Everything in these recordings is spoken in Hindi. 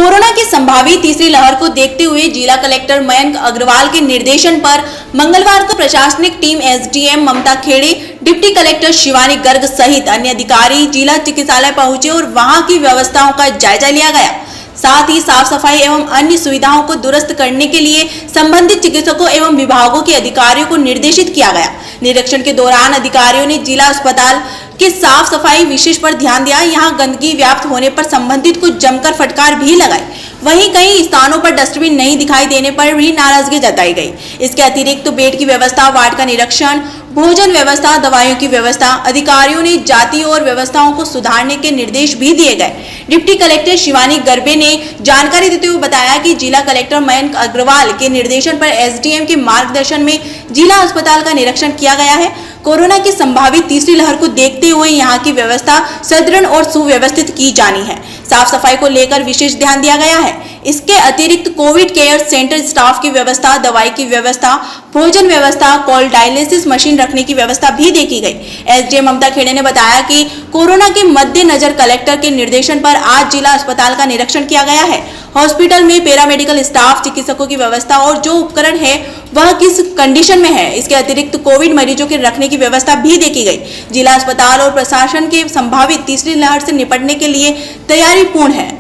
कोरोना की संभावित तीसरी लहर को देखते हुए जिला कलेक्टर मयंक अग्रवाल के निर्देशन पर मंगलवार को प्रशासनिक team SDM Mamta Khede, deputy collector Shivani Garg सहित अन्य अधिकारी जिला चिकित्सालय पहुंचे और वहां की व्यवस्थाओं का जायजा लिया गया। साथ ही साफ सफाई एवं अन्य सुविधाओं को दुरुस्त करने के लिए संबंधित चिकित्सकों एवं विभागों के अधिकारियों को निर्देशित किया गया। निरीक्षण के दौरान अधिकारियों ने जिला अस्पताल के साफ सफाई विशेष पर ध्यान दिया। यहाँ गंदगी व्याप्त होने पर संबंधित को जमकर फटकार भी लगाई। वहीं कई स्थानों पर डस्टबिन नहीं दिखाई देने पर भी नाराजगी जताई गई। इसके अतिरिक्त तो बेड की व्यवस्था, वार्ड का निरीक्षण, भोजन व्यवस्था, दवाइयों की व्यवस्था, अधिकारियों ने जाति और व्यवस्थाओं को सुधारने के निर्देश भी दिए गए। डिप्टी कलेक्टर शिवानी गर्बे ने जानकारी देते हुए बताया कि जिला कलेक्टर मयंक अग्रवाल के निर्देशन पर एसडीएम के मार्गदर्शन में जिला अस्पताल का निरीक्षण किया गया है। कोरोना की संभावित तीसरी लहर को देखते हुए यहाँ की व्यवस्था सुदृढ़ और सुव्यवस्थित की जानी है। साफ सफाई को लेकर विशेष ध्यान दिया गया है। इसके अतिरिक्त कोविड केयर सेंटर स्टाफ की व्यवस्था, दवाई की व्यवस्था, भोजन व्यवस्था, कॉल डायलिसिस मशीन रखने की व्यवस्था भी देखी गई। एसडीएम ममता खेड़े ने बताया कि कोरोना के मद्देनजर कलेक्टर के निर्देशन पर आज जिला अस्पताल का निरीक्षण किया गया है। हॉस्पिटल में पैरामेडिकल स्टाफ, चिकित्सकों की व्यवस्था और जो उपकरण है वह किस कंडीशन में है। इसके अतिरिक्त कोविड मरीजों के रखने की व्यवस्था भी देखी गई। जिला अस्पताल और प्रशासन के संभावित तीसरी लहर से निपटने के लिए तैयारी पूर्ण है।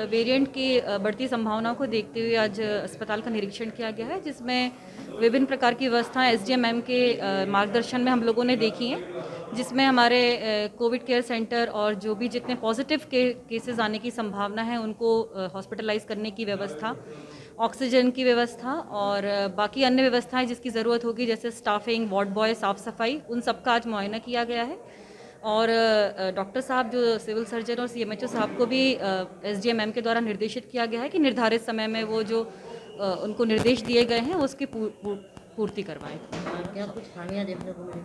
वेरिएंट की बढ़ती संभावनाओं को देखते हुए आज अस्पताल का निरीक्षण किया गया है, जिसमें विभिन्न प्रकार की व्यवस्थाएं एसडीएम मैम के मार्गदर्शन में हम लोगों ने देखी हैं, जिसमें हमारे कोविड केयर सेंटर और जो भी जितने पॉजिटिव केसेस आने की संभावना है उनको हॉस्पिटलाइज करने की व्यवस्था, ऑक्सीजन की व्यवस्था और बाकी अन्य व्यवस्थाएं जिसकी ज़रूरत होगी जैसे स्टाफिंग, वार्ड बॉय, साफ़ सफाई, उन सबका आज मुआयना किया गया है। और डॉक्टर साहब जो सिविल सर्जन और सीएमएचओ साहब को भी एसडीएम के द्वारा निर्देशित किया गया है कि निर्धारित समय में वो जो उनको निर्देश दिए गए हैं उसकी पूर्ति करवाएं। क्या कुछ खामियां देखने को मिली?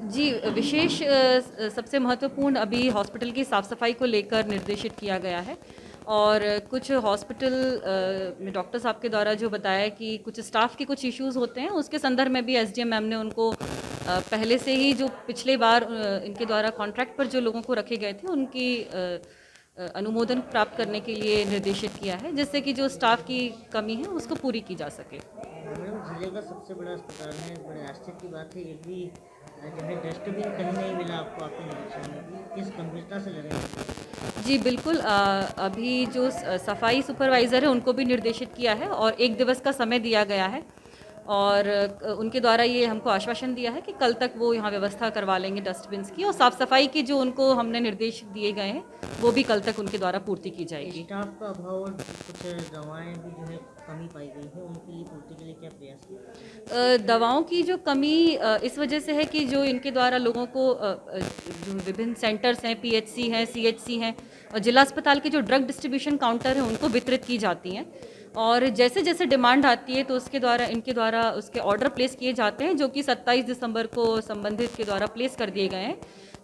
जी, विशेष सबसे महत्वपूर्ण अभी हॉस्पिटल की साफ़ सफाई को लेकर निर्देशित किया गया है और कुछ हॉस्पिटल में डॉक्टर साहब के द्वारा जो बताया कि कुछ स्टाफ के कुछ इश्यूज़ होते हैं, उसके संदर्भ में भी एसडीएम मैम ने उनको पहले से ही जो पिछले बार इनके द्वारा कॉन्ट्रैक्ट पर जो लोगों को रखे गए थे उनकी अनुमोदन प्राप्त करने के लिए निर्देशित किया है, जिससे कि जो स्टाफ की कमी है उसको पूरी की जा सके। मैडम, जिले का सबसे बड़ा अस्पताल है, बड़े आश्चर्य की बात है, एक भी जो है डस्टबिन कहीं नहीं मिला आपको आपके निरीक्षण में, किस गंभीरता से ले रहे हैं? जी बिल्कुल, अभी जो सफाई सुपरवाइज़र है उनको भी निर्देशित किया है और 1 दिवस का समय दिया गया है और उनके द्वारा ये हमको आश्वासन दिया है कि कल तक वो यहाँ व्यवस्था करवा लेंगे डस्टबिन्स की और साफ़ सफाई की जो उनको हमने निर्देश दिए गए हैं वो भी कल तक उनके द्वारा पूर्ति की जाएगी। स्टाफ का अभाव और कुछ दवाएं भी जो है कमी पाई गई है, उनके लिए पूर्ति के लिए क्या प्रयास किया? दवाओं की जो कमी इस वजह से है कि जो इनके द्वारा लोगों को जो विभिन्न सेंटर्स हैं, पीएचसी हैं, सीएचसी हैं और जिला अस्पताल के जो ड्रग डिस्ट्रीब्यूशन काउंटर हैं उनको वितरित की जाती हैं और जैसे जैसे डिमांड आती है तो उसके द्वारा इनके द्वारा उसके ऑर्डर प्लेस किए जाते हैं, जो कि 27 दिसंबर को संबंधित के द्वारा प्लेस कर दिए गए हैं।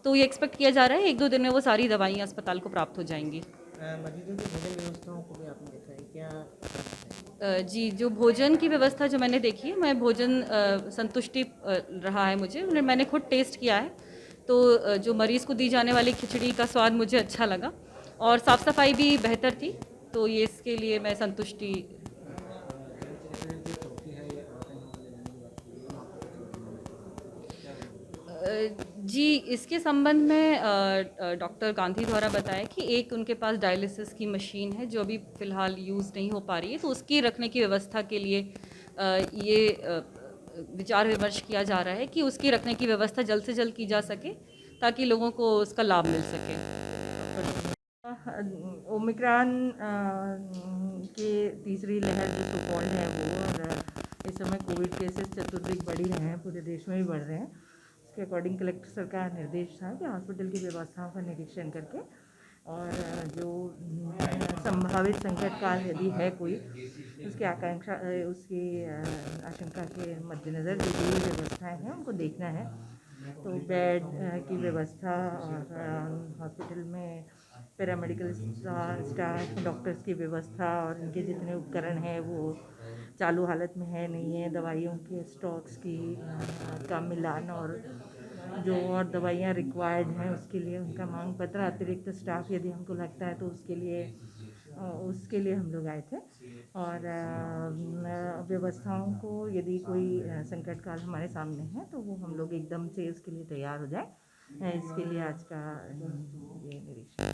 तो ये एक्सपेक्ट किया जा रहा है 1-2 दिन में वो सारी दवाइयाँ अस्पताल को प्राप्त हो जाएंगी। मरीजों की भोजन व्यवस्थाओं को भी आपने देखा है क्या? जी, जो भोजन की व्यवस्था जो मैंने देखी है, मैं भोजन संतुष्टि रहा है मुझे, मैंने खुद टेस्ट किया है, तो जो मरीज़ को दी जाने वाली खिचड़ी का स्वाद मुझे अच्छा लगा और साफ़ सफाई भी बेहतर थी, तो ये इसके लिए मैं संतुष्टि। जी, इसके संबंध में डॉक्टर गांधी द्वारा बताया कि एक उनके पास डायलिसिस की मशीन है जो अभी फ़िलहाल यूज़ नहीं हो पा रही है, तो उसकी रखने की व्यवस्था के लिए विचार विमर्श किया जा रहा है कि उसकी रखने की व्यवस्था जल्द से जल्द की जा सके ताकि लोगों को उसका लाभ मिल सके। ओमिक्रॉन के तीसरी लहर जो सो कॉल्ड है वो, और इस समय कोविड केसेस चतुर्दिक बढ़ ही रहे हैं, पूरे देश में भी बढ़ रहे हैं। उसके अकॉर्डिंग कलेक्टर सर का निर्देश था कि हॉस्पिटल की व्यवस्थाओं का निरीक्षण करके और जो संभावित संकट काल यदि है कोई, उसकी आशंका के मद्देनज़र जो भी व्यवस्थाएं हैं उनको देखना है। तो बेड की व्यवस्था और हॉस्पिटल में पैरामेडिकल स्टाफ, डॉक्टर्स की व्यवस्था और इनके जितने उपकरण हैं वो चालू हालत में है नहीं है, दवाइयों के स्टॉक्स की का मिलान और जो और दवाइयाँ रिक्वायर्ड हैं उसके लिए उनका मांग पत्र, अतिरिक्त स्टाफ यदि हमको लगता है तो उसके लिए हम लोग आए थे। और व्यवस्थाओं को यदि कोई संकट काल हमारे सामने है तो वो हम लोग एकदम से इसके लिए तैयार हो जाए, इसके लिए आज का ये निरीक्षण।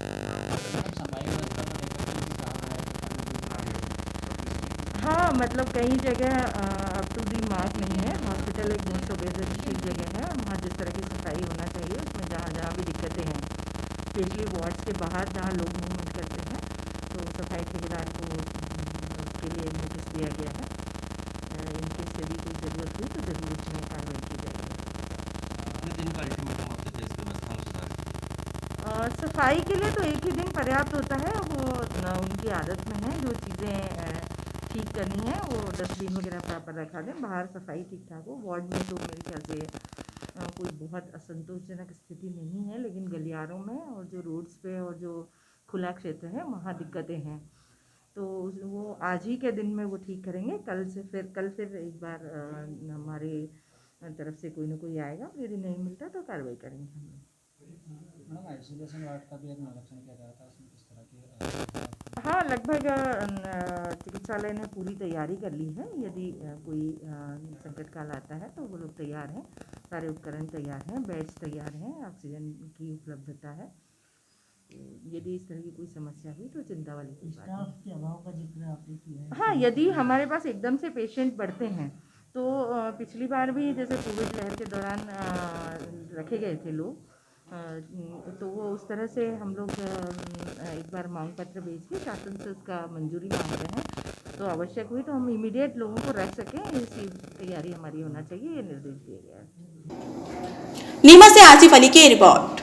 हाँ, मतलब कई जगह अप टू दी मार्क नहीं है। हॉस्पिटल एक मोस्ट ओबेसिटी जगह है, वहाँ जिस तरह की सफाई होना चाहिए उसमें जहाँ भी दिक्कतें हैं, स्पेशली वार्ड्स के बाहर जहाँ लोग मूवमेंट करते हैं, तो सफाई ठेकेदार को उसके लिए नोटिस दिया गया है। इनकेस यदि कोई ज़रूरत हुई तो ज़रूर उसमें कार्रवाई की जाएगी। सफाई के लिए तो एक ही दिन पर्याप्त होता है, वो उनकी आदत में है। जो चीज़ें ठीक करनी है वो डस्टबिन वगैरह प्रॉपर रखा दें, बाहर सफाई ठीक ठाक हो। वार्ड में तो मेरे ख्याल से कोई बहुत असंतोषजनक स्थिति नहीं है, लेकिन गलियारों में और जो रोड्स पे और जो खुला क्षेत्र है वहाँ दिक्कतें हैं, तो वो आज ही के दिन में वो ठीक करेंगे। कल फिर एक बार हमारे तरफ से कोई ना कोई आएगा, यदि नहीं मिलता तो कार्रवाई करेंगे हम लोग। मैडम, आइसोलेशन वार्ड का भी एक निरीक्षण किया जा रहा था, इसमें किस तरह की? हाँ, लगभग चिकित्सालय ने पूरी तैयारी कर ली है। यदि कोई संकट काल आता है तो वो लोग तैयार हैं, सारे उपकरण तैयार हैं, बेड्स तैयार हैं, ऑक्सीजन की उपलब्धता है। यदि इस तरह की कोई समस्या हुई तो चिंता वाली कोई बात नहीं। स्टाफ के अभाव का जिक्र आपने किया है। हाँ, यदि हमारे पास एकदम से पेशेंट बढ़ते हैं तो पिछली बार भी जैसे कोविड लहर के दौरान रखे गए थे लोग, तो वो उस तरह से हम लोग एक बार मांग पत्र भेज के शासन से उसका मंजूरी मांग रहे हैं। तो आवश्यक हुई तो हम इमीडिएट लोगों को रख सकें, इसकी तैयारी हमारी होना चाहिए, ये निर्देश दिए गए हैं। नीमच से आसिफ अली की रिपोर्ट।